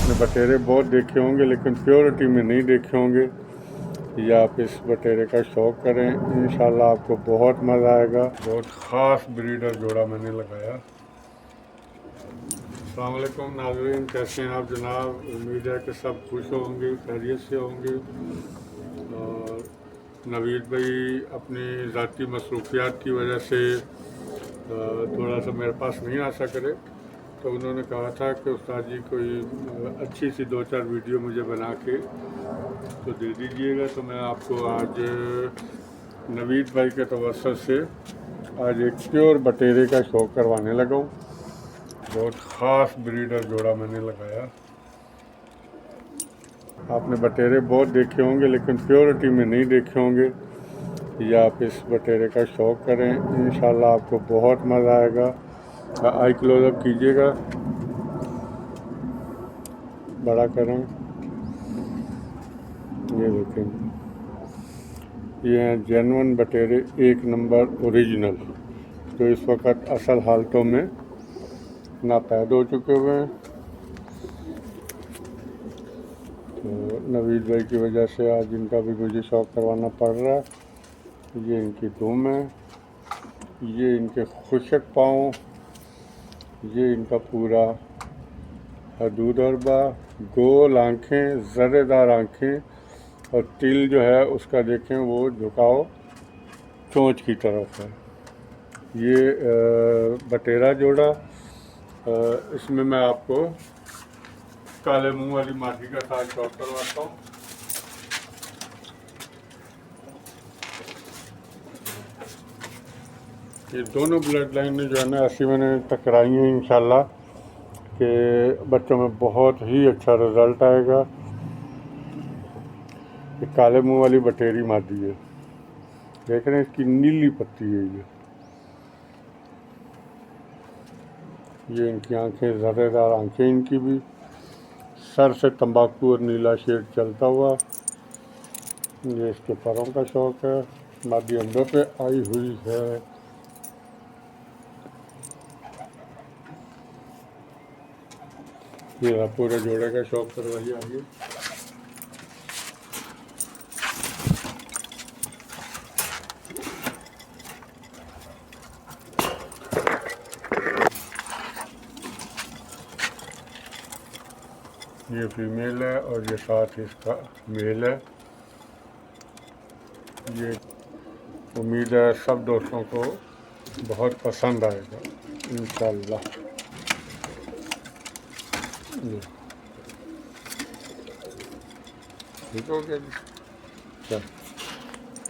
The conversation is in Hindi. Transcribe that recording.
आपने बटेरे बहुत देखे होंगे लेकिन प्योरिटी में नहीं देखे होंगे। ये आप इस बटेरे का शौक़ करें, इंशाल्लाह आपको बहुत मज़ा आएगा। बहुत ख़ास ब्रीडर जोड़ा मैंने लगाया। अस्सलाम वालेकुम नाज़रीन, कैसे हैं आप जनाब? उम्मीद है कि सब खुश होंगे, खैरियत से होंगे। और नवीद भाई अपनी ज़ाती मसरूफियात की वजह से थोड़ा सा मेरे पास नहीं आ सक रहे, तो उन्होंने कहा था कि उस्ताद जी कोई अच्छी सी 2-4 वीडियो मुझे बना के तो दे दीजिएगा। तो मैं आपको आज नवीद भाई के तवस्सुत से आज एक प्योर बटेरे का शो करवाने लगा हूँ। बहुत ख़ास ब्रीडर जोड़ा मैंने लगाया। आपने बटेरे बहुत देखे होंगे लेकिन प्योरिटी में नहीं देखे होंगे। ये आप इस बटेरे का शौक़ करें, इंशाल्लाह आपको बहुत मज़ा आएगा। आई क्लोज़अप कीजिएगा, बड़ा करें। ये देखें, ये हैं जेन्युइन बटेरे, 1 नंबर ओरिजिनल, जो इस वक्त असल हालतों में नापैद हो चुके हुए हैं। तो नवीद भाई की वजह से आज इनका भी मुझे शौक़ करवाना पड़ रहा है। ये इनकी दुम है, ये इनके खुशक पाँव, ये इनका पूरा हदूद अरबा, गोल आँखें, ज़र्रेदार आँखें, और तिल जो है उसका देखें वो झुकाव चोंच की तरफ है। ये बटेरा जोड़ा, इसमें मैं आपको काले मुंह वाली माटी का साथ शौक करवाता हूँ। ये दोनों ब्लड लाइन जो है ना ऐसी मैंने टकराई हैं, इंशाल्लाह कि बच्चों में बहुत ही अच्छा रिज़ल्ट आएगा। ये काले मुंह वाली बटेरी मादी है, देख रहे हैं इसकी नीली पत्ती है। ये इनकी आंखें, ज़र्रेदार आंखें इनकी भी, सर से तंबाकू और नीला शेड चलता हुआ। ये इसके पैरों का शौक़ है, मादी अंडों पे आई हुई है। ये पूरे जोड़े का शौक़ करवाइए आगे। ये फीमेल है और ये साथ इसका मेल है। ये उम्मीद है सब दोस्तों को बहुत पसंद आएगा इंशाल्लाह। ठीक हो गया जी? चल।